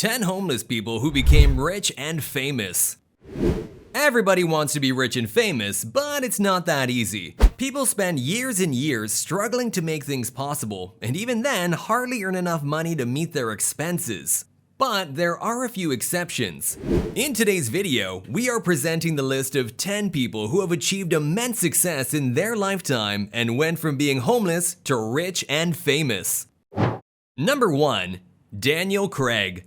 10 homeless people who became rich and famous. Everybody wants to be rich and famous, but it's not that easy. People spend years and years struggling to make things possible, and even then hardly earn enough money to meet their expenses. But there are a few exceptions. In today's video, we are presenting the list of 10 people who have achieved immense success in their lifetime and went from being homeless to rich and famous. Number 1. Daniel Craig.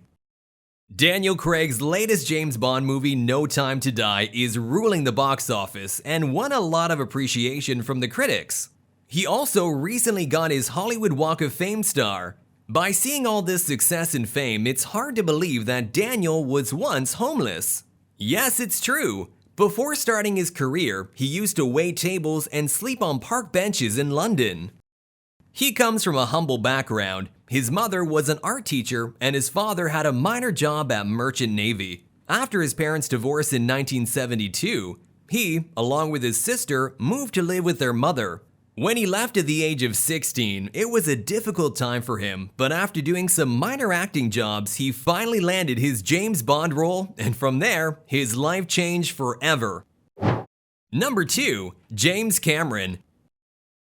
Daniel Craig's latest James Bond movie, No Time to Die, is ruling the box office and won a lot of appreciation from the critics. He also recently got his Hollywood Walk of Fame star. By seeing all this success and fame, it's hard to believe that Daniel was once homeless. Yes, it's true. Before starting his career, he used to wait tables and sleep on park benches in London. He comes from a humble background. His mother was an art teacher and his father had a minor job at Merchant Navy. After his parents' divorce in 1972, he, along with his sister, moved to live with their mother. When he left at the age of 16, it was a difficult time for him, but after doing some minor acting jobs, he finally landed his James Bond role, and from there, his life changed forever. Number 2. James Cameron.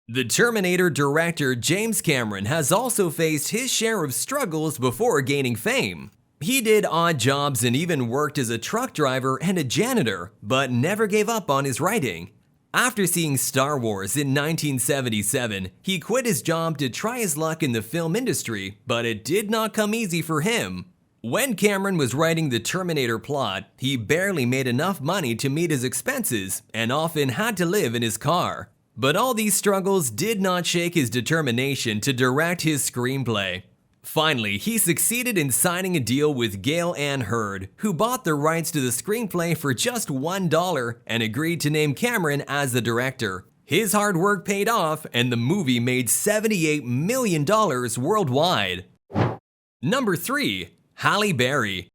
The Terminator director James Cameron has also faced his share of struggles before gaining fame. He did odd jobs and even worked as a truck driver and a janitor, but never gave up on his writing. After seeing Star Wars in 1977, he quit his job to try his luck in the film industry, but it did not come easy for him. When Cameron was writing the Terminator plot, he barely made enough money to meet his expenses and often had to live in his car. But all these struggles did not shake his determination to direct his screenplay. Finally, he succeeded in signing a deal with Gail Ann Hurd, who bought the rights to the screenplay for just $1 and agreed to name Cameron as the director. His hard work paid off, and the movie made $78 million worldwide. Number 3. Halle Berry.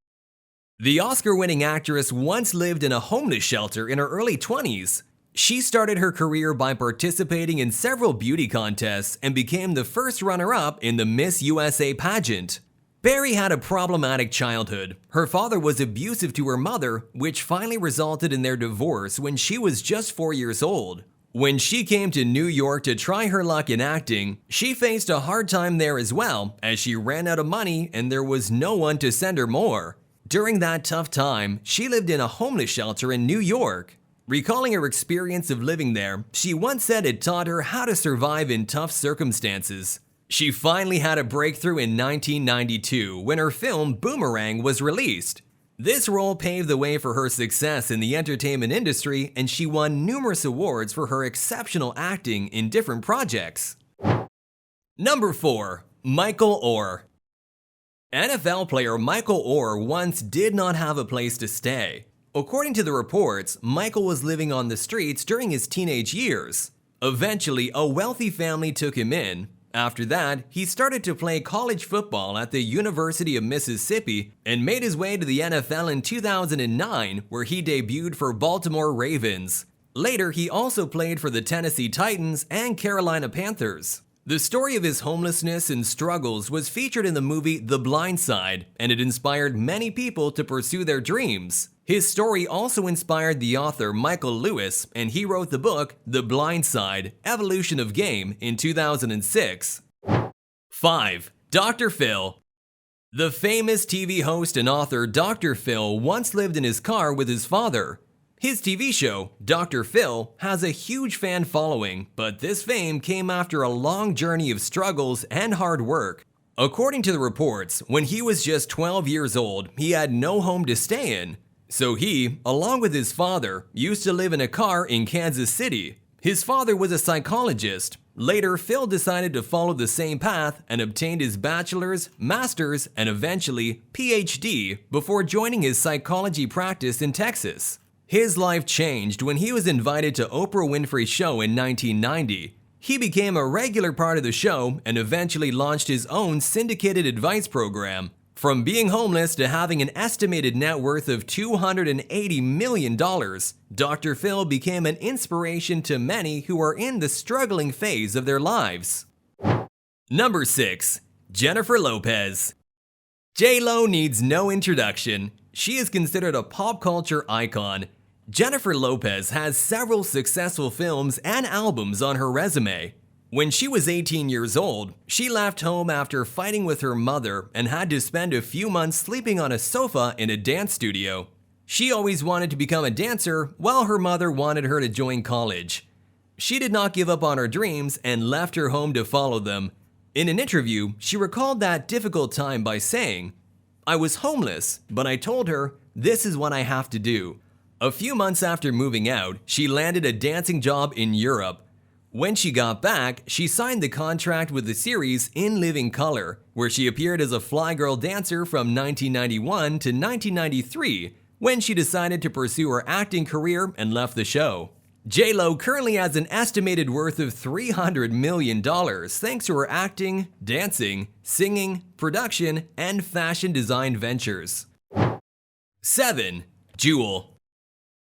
The Oscar-winning actress once lived in a homeless shelter in her early 20s. She started her career by participating in several beauty contests and became the first runner-up in the Miss USA pageant. Berry had a problematic childhood. Her father was abusive to her mother, which finally resulted in their divorce when she was just 4 years old. When she came to New York to try her luck in acting, she faced a hard time there as well, as she ran out of money and there was no one to send her more. During that tough time, she lived in a homeless shelter in New York. Recalling her experience of living there, she once said it taught her how to survive in tough circumstances. She finally had a breakthrough in 1992 when her film Boomerang was released. This role paved the way for her success in the entertainment industry, and she won numerous awards for her exceptional acting in different projects. Number 4. Michael Oher. NFL player Michael Oher once did not have a place to stay. According to the reports, Michael was living on the streets during his teenage years. Eventually, a wealthy family took him in. After that, he started to play college football at the University of Mississippi and made his way to the NFL in 2009, where he debuted for Baltimore Ravens. Later, he also played for the Tennessee Titans and Carolina Panthers. The story of his homelessness and struggles was featured in the movie The Blind Side, and it inspired many people to pursue their dreams. His story also inspired the author Michael Lewis, and he wrote the book The Blind Side: Evolution of Game in 2006. 5. Dr. Phil. The famous TV host and author Dr. Phil once lived in his car with his father. His TV show, Dr. Phil, has a huge fan following, but this fame came after a long journey of struggles and hard work. According to the reports, when he was just 12 years old, he had no home to stay in. So he, along with his father, used to live in a car in Kansas City. His father was a psychologist. Later, Phil decided to follow the same path and obtained his bachelor's, master's, and eventually PhD before joining his psychology practice in Texas. His life changed when he was invited to Oprah Winfrey's show in 1990. He became a regular part of the show and eventually launched his own syndicated advice program. From being homeless to having an estimated net worth of $280 million, Dr. Phil became an inspiration to many who are in the struggling phase of their lives. Number 6. Jennifer Lopez. J-Lo needs no introduction. She is considered a pop culture icon. Jennifer Lopez has several successful films and albums on her resume. When she was 18 years old, she left home after fighting with her mother and had to spend a few months sleeping on a sofa in a dance studio. She always wanted to become a dancer, while her mother wanted her to join college. She did not give up on her dreams and left her home to follow them. In an interview, she recalled that difficult time by saying, "I was homeless, but I told her, this is what I have to do." A few months after moving out, she landed a dancing job in Europe. When she got back, she signed the contract with the series In Living Color, where she appeared as a fly girl dancer from 1991 to 1993, when she decided to pursue her acting career and left the show. J-Lo currently has an estimated worth of $300 million thanks to her acting, dancing, singing, production, and fashion design ventures. 7. Jewel.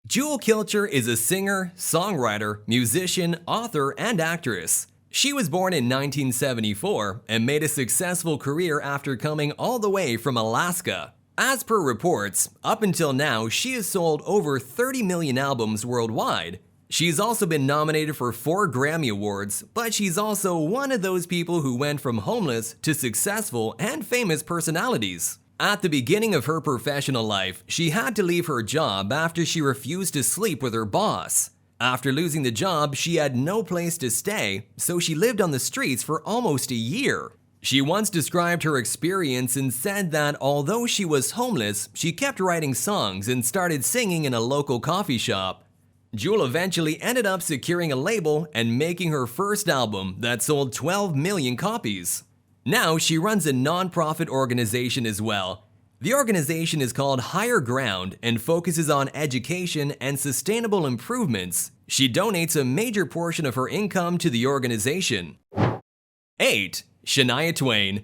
Jewel Kilcher is a singer, songwriter, musician, author, and actress. She was born in 1974 and made a successful career after coming all the way from Alaska. As per reports, up until now she has sold over 30 million albums worldwide. She's also been nominated for 4 Grammy Awards, but she's also one of those people who went from homeless to successful and famous personalities. At the beginning of her professional life, she had to leave her job after she refused to sleep with her boss. After losing the job, she had no place to stay, so she lived on the streets for almost a year. She once described her experience and said that although she was homeless, she kept writing songs and started singing in a local coffee shop. Jewel eventually ended up securing a label and making her first album that sold 12 million copies. Now she runs a non-profit organization as well. The organization is called Higher Ground and focuses on education and sustainable improvements. She donates a major portion of her income to the organization. 8. Shania Twain.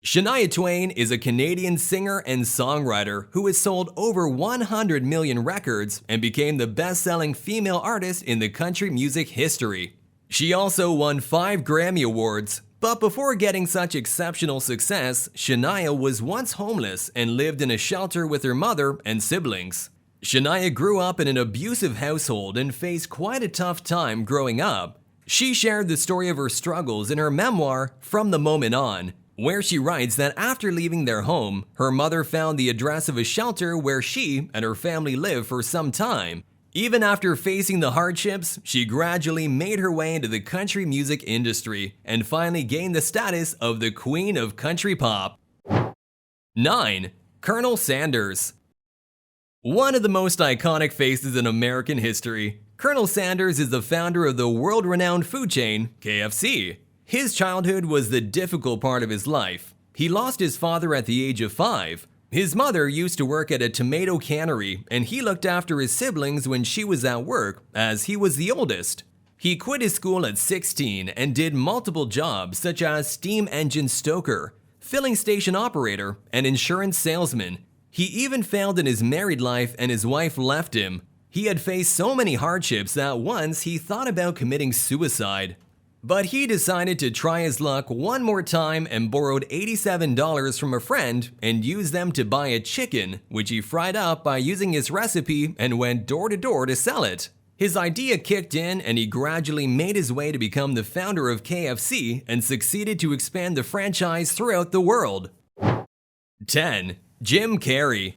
Shania Twain is a Canadian singer and songwriter who has sold over 100 million records and became the best-selling female artist in the country music history. She also won 5 Grammy Awards, but before getting such exceptional success, Shania was once homeless and lived in a shelter with her mother and siblings. Shania grew up in an abusive household and faced quite a tough time growing up. She shared the story of her struggles in her memoir, From the Moment On, where she writes that after leaving their home, her mother found the address of a shelter where she and her family lived for some time. Even after facing the hardships, she gradually made her way into the country music industry and finally gained the status of the Queen of Country Pop. 9. Colonel Sanders. One of the most iconic faces in American history, Colonel Sanders is the founder of the world-renowned food chain, KFC. His childhood was the difficult part of his life. He lost his father at the age of 5. His mother used to work at a tomato cannery, and he looked after his siblings when she was at work, as he was the oldest. He quit his school at 16 and did multiple jobs such as steam engine stoker, filling station operator, and insurance salesman. He even failed in his married life and his wife left him. He had faced so many hardships that once he thought about committing suicide. But he decided to try his luck one more time and borrowed $87 from a friend and used them to buy a chicken, which he fried up by using his recipe and went door to door to sell it. His idea kicked in and he gradually made his way to become the founder of KFC and succeeded to expand the franchise throughout the world. 10. Jim Carrey.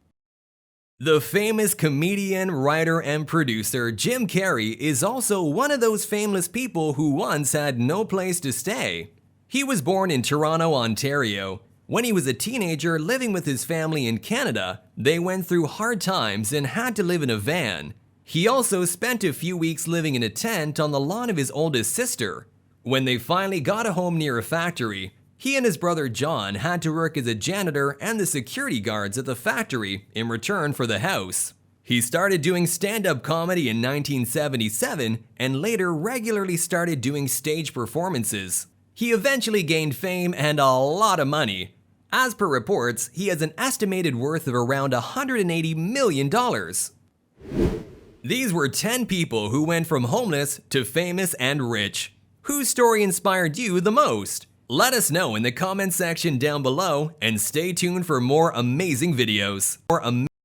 The famous comedian, writer, and producer Jim Carrey is also one of those famous people who once had no place to stay. He was born in Toronto, Ontario. When he was a teenager living with his family in Canada, they went through hard times and had to live in a van. He also spent a few weeks living in a tent on the lawn of his oldest sister. When they finally got a home near a factory, he and his brother John had to work as a janitor and the security guards at the factory in return for the house. He started doing stand-up comedy in 1977 and later regularly started doing stage performances. He eventually gained fame and a lot of money. As per reports, he has an estimated worth of around $180 million. These were 10 people who went from homeless to famous and rich. Whose story inspired you the most? Let us know in the comment section down below and stay tuned for more amazing videos.